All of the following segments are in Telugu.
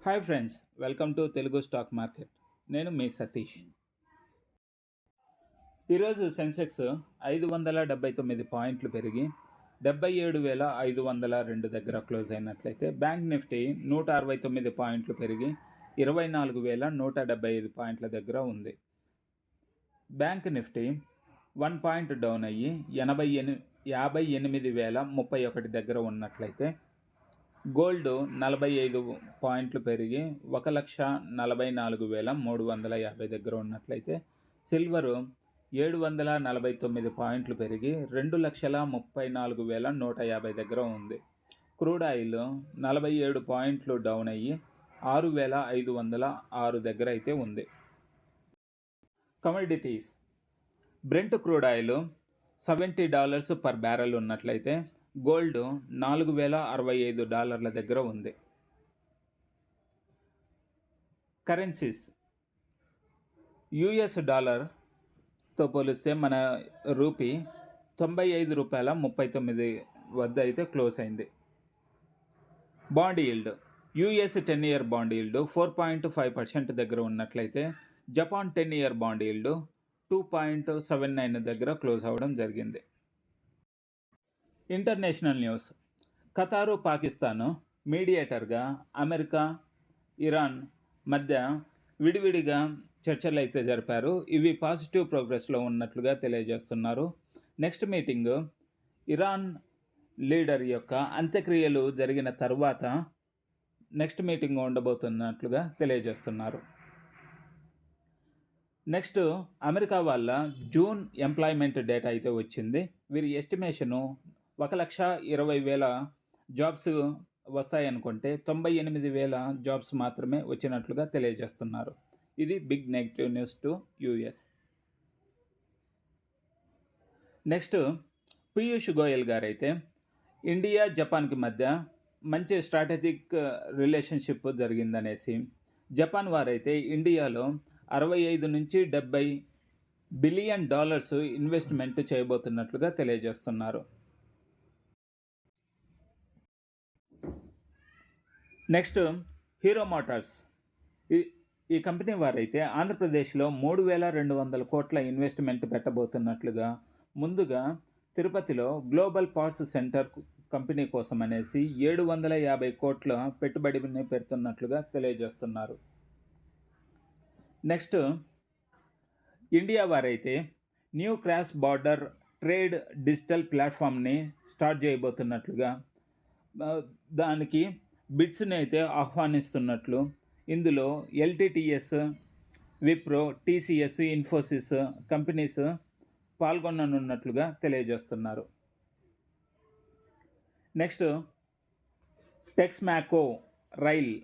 Hi friends, welcome to Telugu stock market. నేను మీ సతీష్. ఈరోజు సెన్సెక్స్ 579 పాయింట్లు పెరిగి 77,502 దగ్గర క్లోజ్ అయినట్లయితే, బ్యాంక్ నిఫ్టీ 169 పాయింట్లు పెరిగి 24,175 పాయింట్ల దగ్గర ఉంది. బ్యాంక్ నిఫ్టీ 1 పాయింట్ డౌన్ అయ్యి 58,031 దగ్గర ఉన్నట్లయితే, గోల్డ్ 45 పాయింట్లు పెరిగి 1,44,350 దగ్గర ఉన్నట్లయితే, సిల్వరు 749 పాయింట్లు పెరిగి 2,34,150 దగ్గర ఉంది. క్రూడ్ ఆయిల్ 47 పాయింట్లు డౌన్ అయ్యి 6,506 దగ్గర అయితే ఉంది. Commodities, Brent crude oil $70 per barrel ఉన్నట్లయితే, గోల్డ్ $4,065 దగ్గర ఉంది. కరెన్సీస్, యుఎస్ డాలర్తో పోలిస్తే మన రూపీ $95.39 వద్ద అయితే క్లోజ్ అయింది. Bond yield, US 10 year bond yield 4.5% దగ్గర ఉన్నట్లయితే, జపాన్ 10 ఇయర్ బాండ్ ఈల్డ్ 2.79 దగ్గర క్లోజ్ అవ్వడం జరిగింది. ఇంటర్నేషనల్ న్యూస్, ఖతారు, పాకిస్తాను మీడియేటర్గా అమెరికా, ఇరాన్ మధ్య విడివిడిగా చర్చలు అయితే జరిపారు. ఇవి పాజిటివ్ ప్రోగ్రెస్లో ఉన్నట్లుగా తెలియజేస్తున్నారు. నెక్స్ట్ మీటింగ్ ఇరాన్ లీడర్ యొక్క అంత్యక్రియలు జరిగిన తర్వాత నెక్స్ట్ మీటింగ్ ఉండబోతున్నట్లుగా తెలియజేస్తున్నారు. నెక్స్ట్, అమెరికా వాళ్ళ జూన్ ఎంప్లాయ్మెంట్ డేటా అయితే వచ్చింది. వీరి ఎస్టిమేషను 1,20,000 జాబ్స్ వస్తాయనుకుంటే 98,000 జాబ్స్ మాత్రమే వచ్చినట్లుగా తెలియజేస్తున్నారు. ఇది big negative news to US. Next, Piyush Goyal గారు అయితే ఇండియా జపాన్కి మధ్య మంచి స్ట్రాటజిక్ రిలేషన్షిప్ జరిగిందనేసి, జపాన్ వారైతే ఇండియాలో 65 నుంచి 70 బిలియన్ డాలర్స్ ఇన్వెస్ట్మెంట్ చేయబోతున్నట్లుగా తెలియజేస్తున్నారు. నెక్స్ట్, హీరో మోటార్స్, ఈ కంపెనీ వారైతే ఆంధ్రప్రదేశ్లో 3,200 కోట్ల ఇన్వెస్ట్మెంట్ పెట్టబోతున్నట్లుగా, ముందుగా తిరుపతిలో గ్లోబల్ పార్ట్స్ సెంటర్ కంపెనీ కోసం అనేసి 750 కోట్ల పెట్టుబడిని పెడుతున్నట్లుగా తెలియజేస్తున్నారు. నెక్స్ట్, ఇండియా వారైతే new cross border trade digital ప్లాట్ఫామ్ని స్టార్ట్ చేయబోతున్నట్లుగా, దానికి బిడ్స్ని అయితే ఆహ్వానిస్తున్నట్లు, ఇందులో LTTS, Wipro, TCS, Infosys companies పాల్గొననున్నట్లుగా తెలియజేస్తున్నారు. నెక్స్ట్, టెక్స్మాకో రైల్,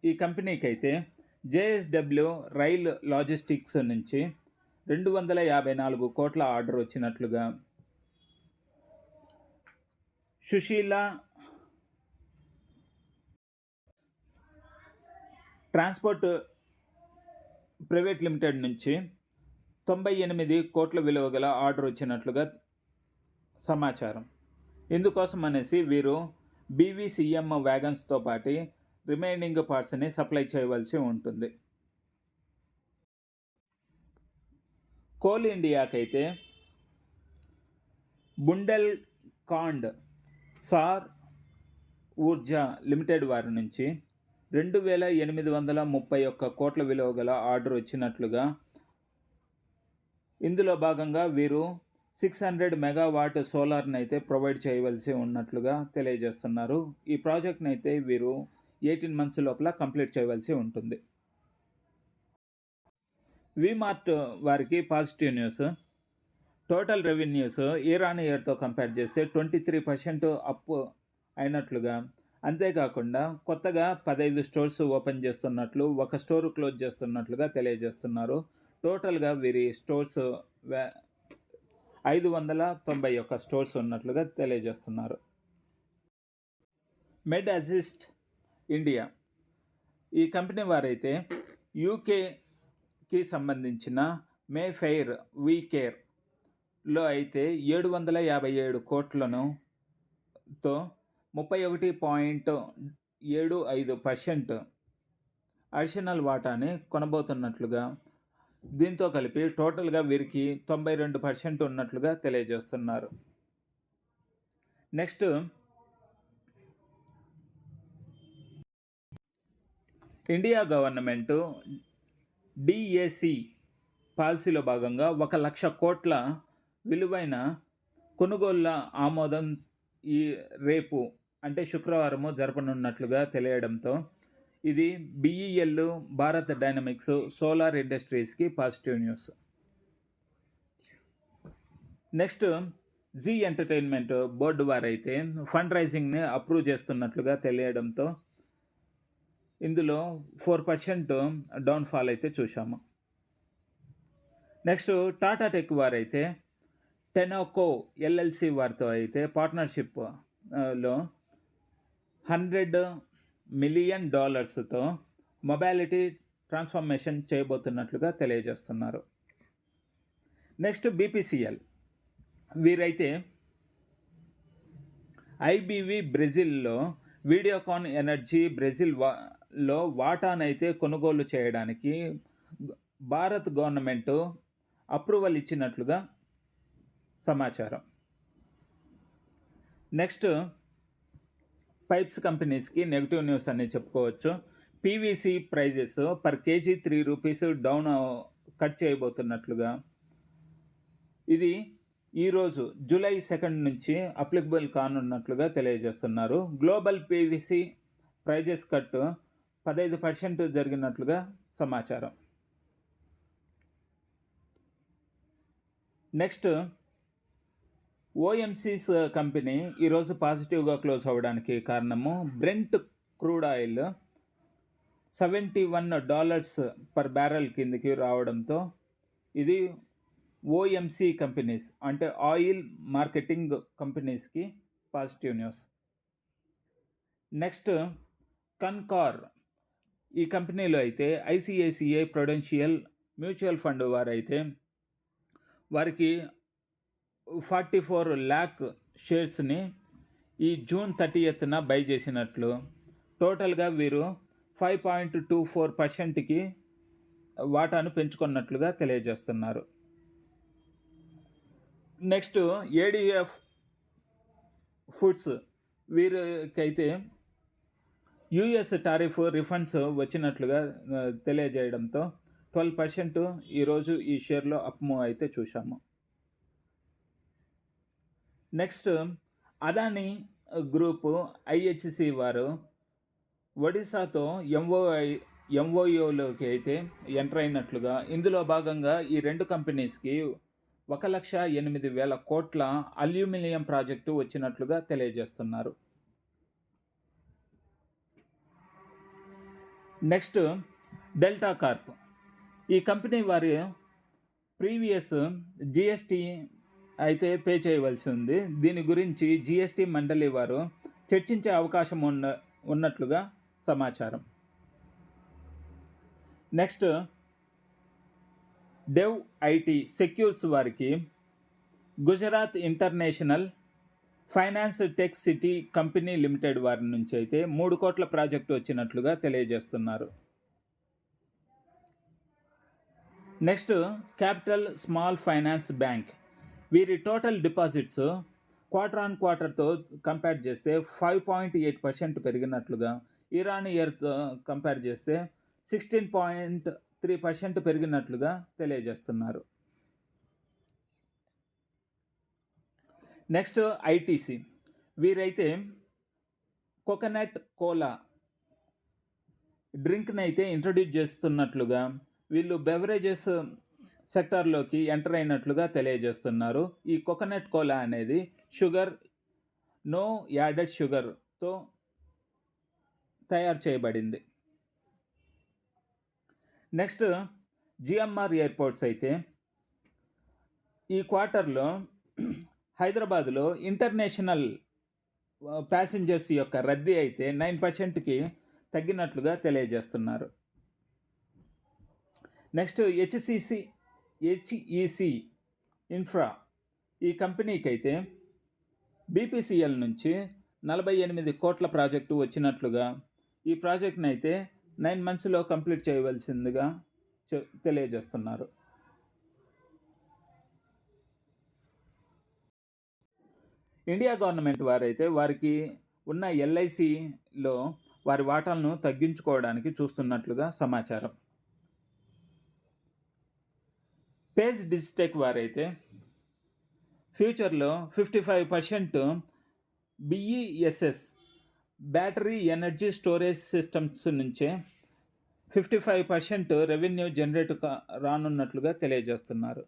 ఈ కంపెనీకి అయితే జేఎస్డబ్ల్యూ రైల్ లాజిస్టిక్స్ నుంచి 254 కోట్ల ఆర్డర్ వచ్చినట్లుగా, సుశీల ట్రాన్స్పోర్ట్ ప్రైవేట్ లిమిటెడ్ నుంచి 98 కోట్ల విలువ గల ఆర్డర్ వచ్చినట్లుగా సమాచారం. ఇందుకోసం అనేసి వీరు బీవీసీఎం వ్యాగన్స్తో పాటు రిమైనింగ్ పార్ట్స్ని సప్లై చేయవలసి ఉంటుంది. కోల్ ఇండియాకైతే బుండెల్ కాండ్ సార్ ఊర్జా లిమిటెడ్ వారి నుంచి 2,831 కోట్ల విలువ గల ఆర్డర్ వచ్చినట్లుగా, ఇందులో భాగంగా వీరు 600 మెగావాట్ సోలార్ని అయితే ప్రొవైడ్ చేయవలసి ఉన్నట్లుగా తెలియజేస్తున్నారు. ఈ ప్రాజెక్ట్ని అయితే వీరు 18 months లోపల కంప్లీట్ చేయవలసి ఉంటుంది. వీమార్ట్ వారికి positive news, total revenues year on ఇయర్తో కంపేర్ చేస్తే 23% అప్ అయినట్లుగా, అంతేకాకుండా కొత్తగా 15 స్టోర్స్ ఓపెన్ చేస్తున్నట్లు, 1 స్టోర్ క్లోజ్ చేస్తున్నట్లుగా తెలియజేస్తున్నారు. టోటల్గా వీరి స్టోర్స్ 591 స్టోర్స్ ఉన్నట్లుగా తెలియజేస్తున్నారు. మెడ్ అసిస్ట్ ఇండియా, ఈ కంపెనీ వారైతే యూకేకి సంబంధించిన మే ఫెయిర్ వీ కేర్లో అయితే 757 కోట్లతో 31.75% అడిషనల్ వాటాని కొనబోతున్నట్లుగా, దీంతో కలిపి టోటల్గా వీరికి 92% ఉన్నట్లుగా తెలియజేస్తున్నారు. నెక్స్ట్ ఇండియా గవర్నమెంటు డిఏసి పాలసీలో భాగంగా 1,00,000 కోట్ల విలువైన కొనుగోళ్ల ఆమోదం ఈ రేపు అంటే శుక్రవారము జరపనున్నట్లుగా తెలియడంతో ఇది బిఈఎల్, భారత్ డైనమిక్స్, సోలార్ ఇండస్ట్రీస్కి positive news. Next Zee entertainment board వారైతే ఫండ్ రైజింగ్ని అప్రూవ్ చేస్తున్నట్లుగా తెలియడంతో ఇందులో 4% డౌన్ఫాల్ అయితే చూసాము. నెక్స్ట్ టాటా టెక్ వారైతే టెనోకో ఎల్ఎల్సి వారితో అయితే పార్ట్నర్షిప్లో $100 మిలియన్ మొబైలిటీ ట్రాన్స్ఫర్మేషన్ చేయబోతున్నట్లుగా తెలియజేస్తున్నారు. నెక్స్ట్ బీపీసీఎల్ వీరైతే ఐబీవీ బ్రెజిల్లో వీడియోకాన్ ఎనర్జీ బ్రెజిల్లో వాటానైతే కొనుగోలు చేయడానికి భారత్ గవర్నమెంట్ అప్రూవల్ ఇచ్చినట్లుగా సమాచారం. నెక్స్ట్ పైప్స్ కంపెనీస్కి నెగిటివ్ న్యూస్ అని చెప్పుకోవచ్చు. PVC prices per KG ₹3 down cut చేయబోతున్నట్లుగా, ఇది ఈరోజు జూలై 2 నుంచి అప్లికబుల్ కానున్నట్లుగా తెలియజేస్తున్నారు. గ్లోబల్ పీవీసీ ప్రైజెస్ కట్ 15% జరిగినట్లుగా సమాచారం. నెక్స్ట్ ఓఎంసీస్ కంపెనీ ఈరోజు పాజిటివ్గా క్లోజ్ అవ్వడానికి కారణము Brent crude oil $71 per barrel కిందకి రావడంతో ఇది ఓఎంసీ కంపెనీస్ అంటే ఆయిల్ మార్కెటింగ్ కంపెనీస్కి పాజిటివ్ న్యూస్. నెక్స్ట్ కన్కార్ ఈ కంపెనీలో అయితే ఐసిఐసిఐ ప్రుడెన్షియల్ మ్యూచువల్ ఫండ్ వారైతే వారికి 44 lakh షేర్స్ని ఈ జూన్ 30న బై చేసినట్లు, టోటల్గా వీరు 5.24%కి వాటాను పెంచుకున్నట్లుగా తెలియజేస్తున్నారు. నెక్స్ట్ ఏడిఎఫ్ ఫుడ్స్ వీరికైతే యుఎస్ టారిఫ్ రిఫండ్స్ వచ్చినట్లుగా తెలియజేయడంతో 12% ఈరోజు ఈ షేర్లో అప్మూవ్ అయితే చూసాము. నెక్స్ట్ అదానీ గ్రూపు ఐహెచ్సి వారు ఒడిశాతో ఎంఓయూలోకి అయితే ఎంటర్ అయినట్లుగా, ఇందులో భాగంగా ఈ రెండు కంపెనీస్కి 1,08,000 కోట్ల అల్యూమినియం ప్రాజెక్టు వచ్చినట్లుగా తెలియజేస్తున్నారు. నెక్స్ట్ డెల్టా కార్ప్ ఈ కంపెనీ వారి ప్రీవియస్ జిఎస్టీ అయితే పే చేయవలసి ఉంది. దీని గురించి జిఎస్టీ మండలి వారు చర్చించే అవకాశం ఉన్నట్లుగా సమాచారం. నెక్స్ట్ డెవ్ ఐటీ సెక్యూర్స్ వారికి Gujarat international finance tech city company limited వారి నుంచి అయితే 3 కోట్ల ప్రాజెక్టు వచ్చినట్లుగా తెలియజేస్తున్నారు. Next capital small finance bank వీరి టోటల్ డిపాజిట్స్ క్వార్టర్తో కంపేర్ చేస్తే 5.8% పెరిగినట్లుగా, ఇయర్తో కంపేర్ చేస్తే 16.3% పెరిగినట్లుగా తెలియజేస్తున్నారు. నెక్స్ట్ ఐటీసీ వీరైతే కోకోనట్ కోలా డ్రింక్ని అయితే ఇంట్రడ్యూస్ చేస్తున్నట్లుగా, వీళ్ళు బెవరేజెస్ సెక్టార్లోకి ఎంటర్ అయినట్లుగా తెలియజేస్తున్నారు. ఈ కోకోనట్ కోలా అనేది షుగర్, నో యాడెడ్ షుగర్తో తయారు చేయబడింది. నెక్స్ట్ జిఎంఆర్ ఎయిర్పోర్ట్స్ అయితే ఈ క్వార్టర్లో హైదరాబాద్లో ఇంటర్నేషనల్ ప్యాసింజర్స్ యొక్క రద్దీ అయితే 9%కి తగ్గినట్లుగా తెలియజేస్తున్నారు. నెక్స్ట్ హెచ్ఈసి ఇన్ఫ్రా ఈ కంపెనీకి అయితే బీపీసీఎల్ నుంచి 48 కోట్ల ప్రాజెక్టు వచ్చినట్లుగా, ఈ ప్రాజెక్ట్‌ని అయితే 9 మంత్స్‌లో కంప్లీట్ చేయవలసిందిగా తెలియజేస్తున్నారు. ఇండియా గవర్నమెంట్ వారైతే వారికి ఉన్న ఎల్ఐసిలో వారి వాటాలను తగ్గించుకోవడానికి చూస్తున్నట్లుగా సమాచారం. పేజ్ డిజిటెక్ వారైతే ఫ్యూచర్లో 55% బిఈఎస్ఎస్ బ్యాటరీ ఎనర్జీ స్టోరేజ్ సిస్టమ్స్ నుంచే 55% రెవెన్యూ జనరేట్ రానున్నట్లుగా తెలియజేస్తున్నారు.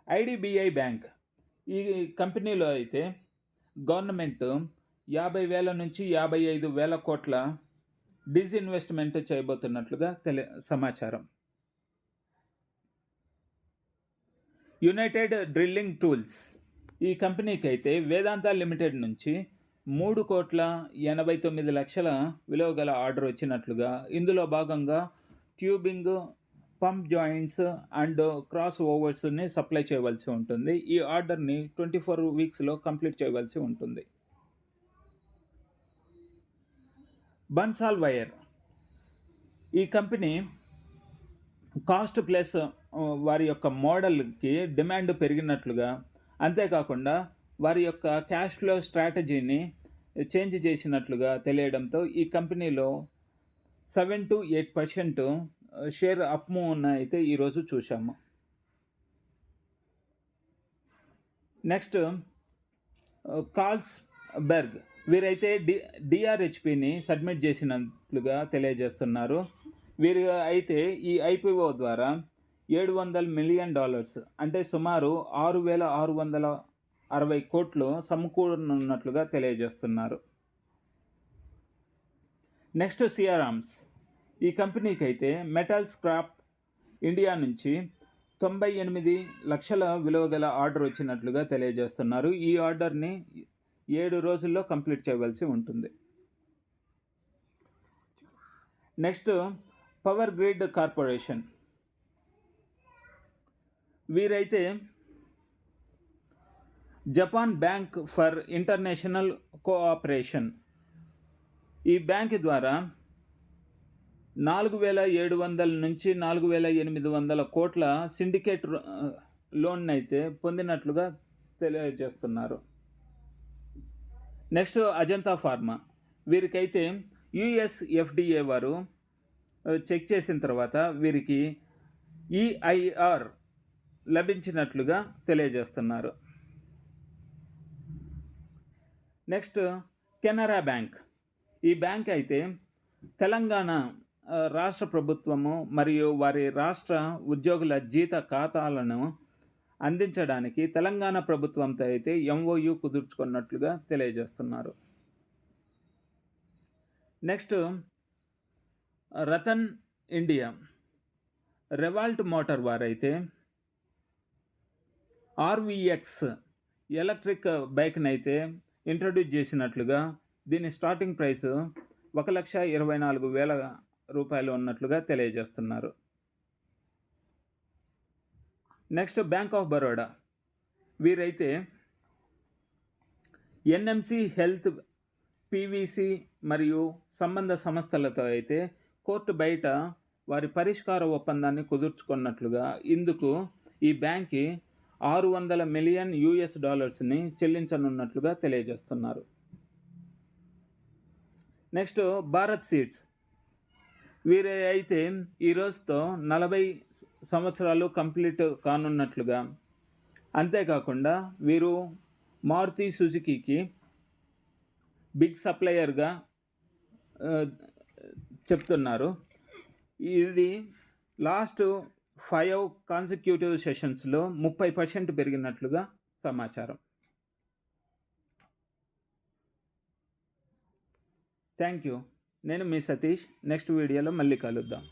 ఐడిబిఐ బ్యాంక్ ఈ కంపెనీలో అయితే గవర్నమెంట్ 50,000 నుంచి 55,000 కోట్ల డిస్ఇన్వెస్ట్మెంట్ చేయబోతున్నట్లుగా సమాచారం. యునైటెడ్ డ్రిల్లింగ్ టూల్స్ ఈ కంపెనీకి అయితే వేదాంత లిమిటెడ్ నుంచి 3,89,00,000 విలువ గల ఆర్డర్ వచ్చినట్లుగా, ఇందులో భాగంగా tubing, pump joints and cross ఓవర్స్ని సప్లై చేయవలసి ఉంటుంది. ఈ ఆర్డర్ని 24 వీక్స్లో కంప్లీట్ చేయవలసి ఉంటుంది. బన్సాల్ వైర్ ఈ కంపెనీ కాస్ట్ ప్లస్ వారి యొక్క మోడల్కి డిమాండ్ పెరిగినట్లుగా, అంతేకాకుండా వారి యొక్క క్యాష్ ఫ్లో స్ట్రాటజీని చేంజ్ చేసినట్లుగా తెలియడంతో ఈ కంపెనీలో 7 to 8% షేర్ అప్ మూవ్ని అయితే ఈరోజు చూసాము. నెక్స్ట్ కార్ల్స్బెర్గ్ వీరైతే డిఆర్హెచ్పిని సబ్మిట్ చేసినట్లుగా తెలియజేస్తున్నారు. వీరు అయితే ఈ ఐపీఓ ద్వారా $700 మిలియన్ అంటే సుమారు 6,660 కోట్లు సమకూరనున్నట్లుగా తెలియజేస్తున్నారు. నెక్స్ట్ సిఆర్ఆర్మ్స్ ఈ కంపెనీకి అయితే మెటల్ స్క్రాప్ ఇండియా నుంచి 98 లక్షల విలువ గల ఆర్డర్ వచ్చినట్లుగా తెలియజేస్తున్నారు. ఈ ఆర్డర్ని 7 రోజుల్లో కంప్లీట్ చేయవలసి ఉంటుంది. నెక్స్ట్ పవర్ గ్రిడ్ కార్పొరేషన్ వీరైతే Japan bank for international cooperation ఈ బ్యాంక్ ద్వారా 4,700 నుంచి 4,800 కోట్ల సిండికేట్ లోన్ అయితే పొందినట్లుగా తెలియజేస్తున్నారు. నెక్స్ట్ అజంతా ఫార్మా వీరికైతే యుఎస్ఎఫ్డిఏ వారు చెక్ చేసిన తర్వాత వీరికి ఈఐఆర్ లభించినట్లుగా తెలియజేస్తున్నారు. నెక్స్ట్ కెనరా బ్యాంక్ ఈ బ్యాంక్ అయితే తెలంగాణ రాష్ట్ర ప్రభుత్వము మరియు వారి రాష్ట్ర ఉద్యోగుల జీత ఖాతాలను అందించడానికి తెలంగాణ ప్రభుత్వంతో అయితే ఎంఓయు కుదుర్చుకున్నట్లుగా తెలియజేస్తున్నారు. Next Ratan India Revolt motor వారైతే ఆర్వీఎక్స్ ఎలక్ట్రిక్ బైక్ని అయితే ఇంట్రడ్యూస్ చేసినట్లుగా, దీని స్టార్టింగ్ ప్రైస్ 1,24,000 రూపాయలు ఉన్నట్లుగా తెలియజేస్తున్నారు. నెక్స్ట్ బ్యాంక్ ఆఫ్ బరోడా వీరైతే ఎన్ఎంసి హెల్త్, పీవీసీ మరియు సంబంధ సంస్థలతో అయితే కోర్టు బయట వారి పరిష్కార ఒప్పందాన్ని కుదుర్చుకున్నట్లుగా, ఇందుకు ఈ బ్యాంక్కి $600 మిలియన్ చెల్లించనున్నట్లుగా తెలియజేస్తున్నారు. నెక్స్ట్ భారత్ సీడ్స్ వీరే అయితే ఈరోజుతో 40 సంవత్సరాలు కంప్లీట్ కానున్నట్లుగా, అంతేకాకుండా వీరు మారుతి సుజుకీకి బిగ్ సప్లయర్గా చెప్తున్నారు. ఇది లాస్ట్ 5 కాన్సిక్యూటివ్ సెషన్స్లో 30% పెరిగినట్లుగా సమాచారం. Thank you. నేను మీ సతీష్. నెక్స్ట్ వీడియోలో మళ్ళీ కలుద్దాం.